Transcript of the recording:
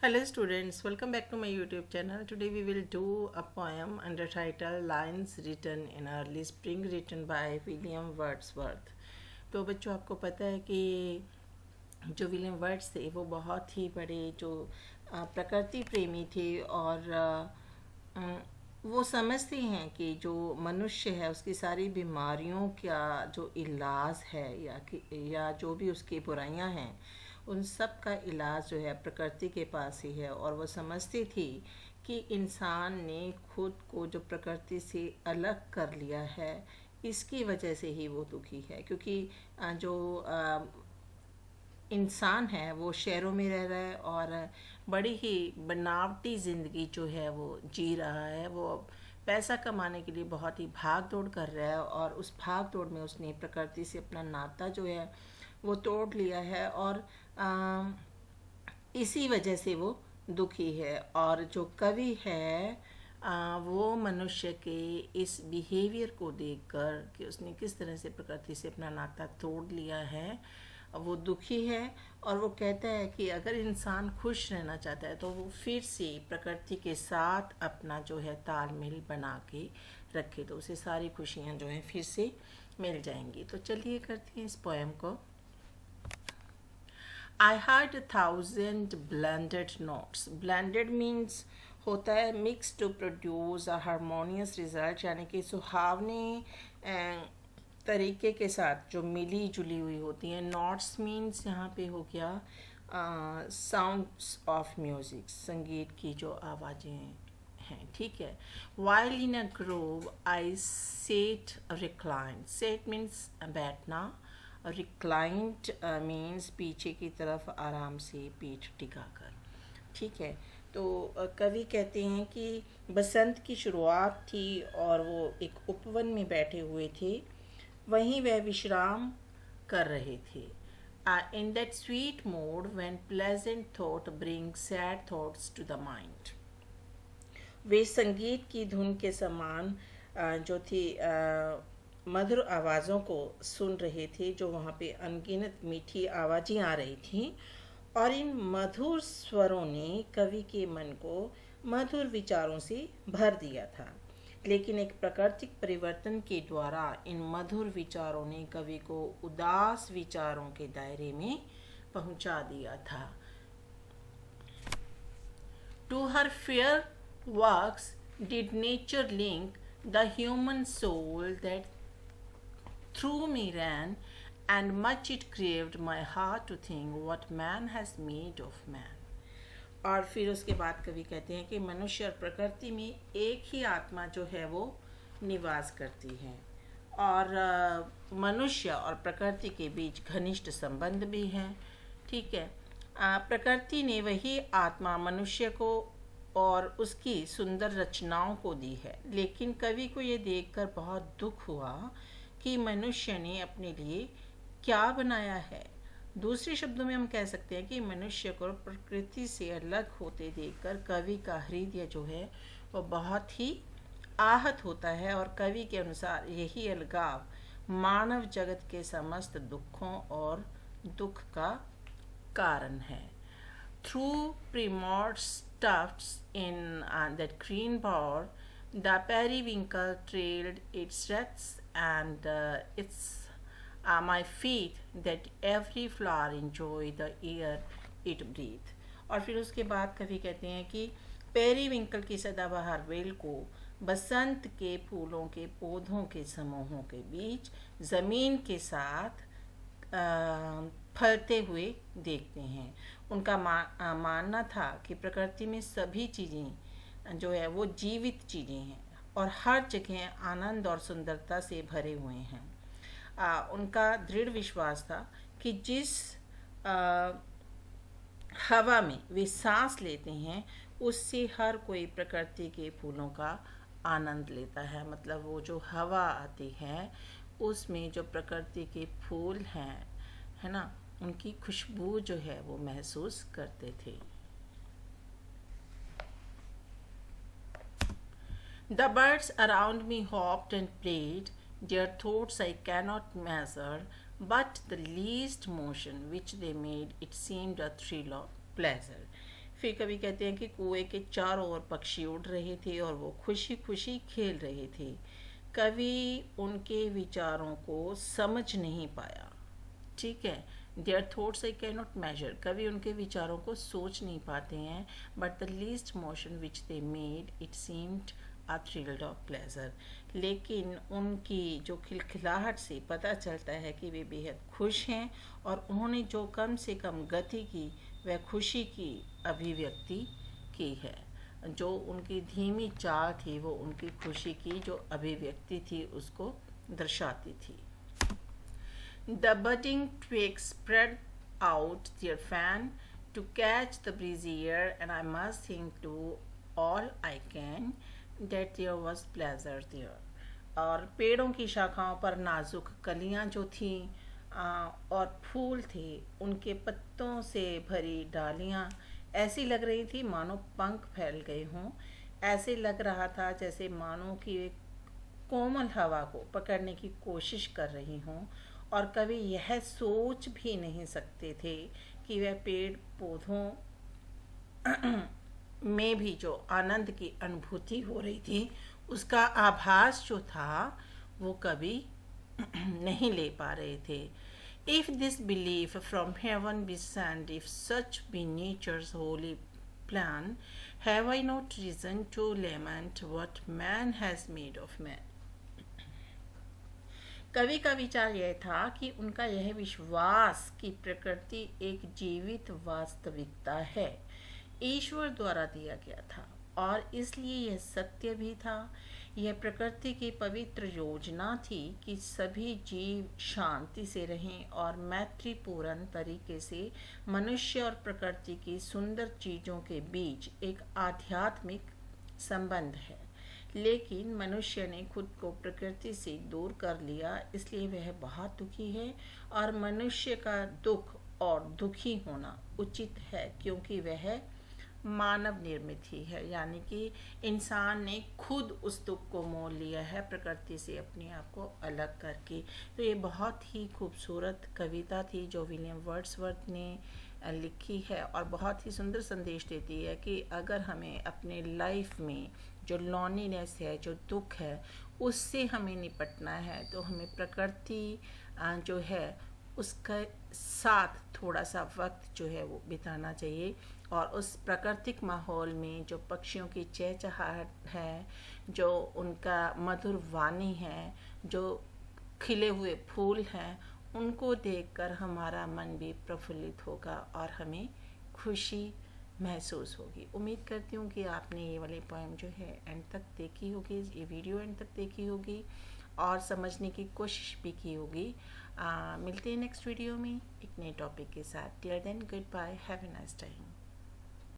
Hello students, welcome back to my YouTube channel. Today we will do a poem under title Lines Written in Early Spring written by William Wordsworth. तो बच्चों आपको पता है कि जो William words थे वो बहुत ही बड़े जो प्रकृति प्रेमी थे और वो समझते हैं कि जो मनुष्य है उसकी सारी बीमारियों का जो इलाज है या जो भी उसकी बुराइयां हैं उन सब का इलाज जो है प्रकृति के पास ही है। और वो समझती थी कि इंसान ने खुद को जो प्रकृति से अलग कर लिया है इसकी वजह से ही वो दुखी है, क्योंकि जो इंसान है वो शहरों में रह रहा है और बड़ी ही बनावटी ज़िंदगी जो है वो जी रहा है। वो पैसा कमाने के लिए बहुत ही भाग दौड़ कर रहा है और उस भाग दौड़ में उसने प्रकृति से अपना नाता जो है वो तोड़ लिया है और इसी वजह से वो दुखी है। और जो कवि है वो मनुष्य के इस बिहेवियर को देखकर कि उसने किस तरह से प्रकृति से अपना नाता तोड़ लिया है वो दुखी है। और वो कहता है कि अगर इंसान खुश रहना चाहता है तो वो फिर से प्रकृति के साथ अपना जो है तालमेल बना के रखे तो उसे सारी खुशियाँ जो हैं फिर से मिल जाएंगी। तो चलिए करते हैं इस पोएम को। I had 1,000 blended notes. Blended means होता है mix to produce a harmonious result, यानी कि सुहावने तरीके के साथ जो मिली जुली हुई होती हैं। नोट्स मीन्स यहाँ पे हो गया साउंड्स ऑफ म्यूज़िक, संगीत की जो आवाज़ें हैं, ठीक है। While in a Grove I set recline, set means बैठना, रिक्लाइंड मीन्स पीछे की तरफ आराम से पीठ टिकाकर, ठीक है। तो कवि कहते हैं कि बसंत की शुरुआत थी और वो एक उपवन में बैठे हुए थे, वहीं वह विश्राम कर रहे थे। In that sweet mood when pleasant thought bring sad thoughts to the mind, वे संगीत की धुन के समान जो थी मधुर आवाज़ों को सुन रहे थे, जो वहाँ पे अनगिनत मीठी आवाज़ें आ रही थीं और इन मधुर स्वरों ने कवि के मन को मधुर विचारों से भर दिया था। लेकिन एक प्राकृतिक परिवर्तन के द्वारा इन मधुर विचारों ने कवि को उदास विचारों के दायरे में पहुंचा दिया था। To her fair works did nature link the human soul that through me ran, and much it grieved my heart to think what man has made of man. और फिर उसके बाद कवि कहते हैं कि मनुष्य और प्रकृति में एक ही आत्मा जो है वो निवास करती है और मनुष्य और प्रकृति के बीच घनिष्ठ संबंध भी हैं, ठीक है। प्रकृति ने वही आत्मा मनुष्य को और उसकी सुंदर रचनाओं को दी है, लेकिन कवि को ये देखकर बहुत दुख हुआ कि मनुष्य ने अपने लिए क्या बनाया है। दूसरे शब्दों में हम कह सकते हैं कि मनुष्य को प्रकृति से अलग होते देखकर कवि का हृदय जो है वो बहुत ही आहत होता है और कवि के अनुसार यही अलगाव मानव जगत के समस्त दुखों और दुख का कारण है। Through primrose tufts in that green bower, the periwinkle trailed its wreaths, and it's my faith that every flower enjoy the air it breathe. और फिर उसके बाद कवि कहते हैं कि पेरीविंकल की सदाबहार बेल को बसंत के फूलों के पौधों के समूहों के बीच ज़मीन के साथ फलते हुए देखते हैं। उनका मानना था कि प्रकृति में सभी चीज़ें जो है वो जीवित चीज़ें हैं और हर जगह आनंद और सुंदरता से भरे हुए हैं। उनका दृढ़ विश्वास था कि जिस हवा में वे सांस लेते हैं उससे हर कोई प्रकृति के फूलों का आनंद लेता है। मतलब वो जो हवा आती है उसमें जो प्रकृति के फूल हैं, है ना, उनकी खुशबू जो है वो महसूस करते थे। The birds around me hopped and played, their thoughts I cannot measure, but the least motion which they made, it seemed a thrill of pleasure. फिर कभी कहते हैं कि कुएं के चारों ओर पक्षी उड़ रहे थे और वो खुशी खुशी खेल रहे थे। कवि उनके विचारों को समझ नहीं पाया। ठीक है, their thoughts I can not measure, कभी उनके विचारों को सोच नहीं पाते हैं। But the least motion which they made it seemed a thrilled of pleasure, लेकिन उनकी जो खिलखिलाहट से पता चलता है कि वे बेहद खुश हैं, और उन्होंने जो कम से कम गति की वह खुशी की अभिव्यक्ति की है। जो उनकी धीमी चाल थी वो उनकी खुशी की जो अभिव्यक्ति थी उसको दर्शाती थी। The budding twigs spread out their fan to catch the breezy air, and I must think to all I can that there was pleasure there. और पेड़ों की शाखाओं पर नाजुक कलियां जो थीं और फूल थे, उनके पत्तों से भरी डालियां ऐसी लग रही थी मानो पंख फैल गए हों। ऐसे लग रहा था जैसे मानो कि वे कोमल हवा को पकड़ने की कोशिश कर रही हों, और कभी यह सोच भी नहीं सकते थे कि वह पेड़ पौधों में भी जो आनंद की अनुभूति हो रही थी उसका आभास जो था वो कभी नहीं ले पा रहे थे। If this belief from heaven be sent, if such be nature's holy plan, have I not reason to lament what man has made of man? कवि का विचार यह था कि उनका यह विश्वास कि प्रकृति एक जीवित वास्तविकता है ईश्वर द्वारा दिया गया था, और इसलिए यह सत्य भी था। यह प्रकृति की पवित्र योजना थी कि सभी जीव शांति से रहें, और मैत्रीपूर्ण तरीके से मनुष्य और प्रकृति की सुंदर चीज़ों के बीच एक आध्यात्मिक संबंध है। लेकिन मनुष्य ने खुद को प्रकृति से दूर कर लिया, इसलिए वह बहुत दुखी है, और मनुष्य का दुख और दुखी होना उचित है क्योंकि वह मानव निर्मित ही है, यानी कि इंसान ने खुद उस दुख को मोल लिया है प्रकृति से अपने आप को अलग करके। तो ये बहुत ही खूबसूरत कविता थी जो विलियम वर्ड्सवर्थ ने लिखी है, और बहुत ही सुंदर संदेश देती है कि अगर हमें अपने लाइफ में जो लॉन्लीनेस है, जो दुख है, उससे हमें निपटना है तो हमें प्रकृति जो है उसका साथ थोड़ा सा वक्त जो है वो बिताना चाहिए, और उस प्राकृतिक माहौल में जो पक्षियों की चहचहाहट है, जो उनका मधुर वाणी है, जो खिले हुए फूल हैं, उनको देखकर हमारा मन भी प्रफुल्लित होगा और हमें खुशी महसूस होगी। उम्मीद करती हूँ कि आपने ये वाली पोएम जो है एंड तक देखी होगी, ये वीडियो एंड तक देखी होगी और समझने की कोशिश भी की होगी। मिलते हैं नेक्स्ट वीडियो में एक नए टॉपिक के साथ। Till then goodbye, have a nice time.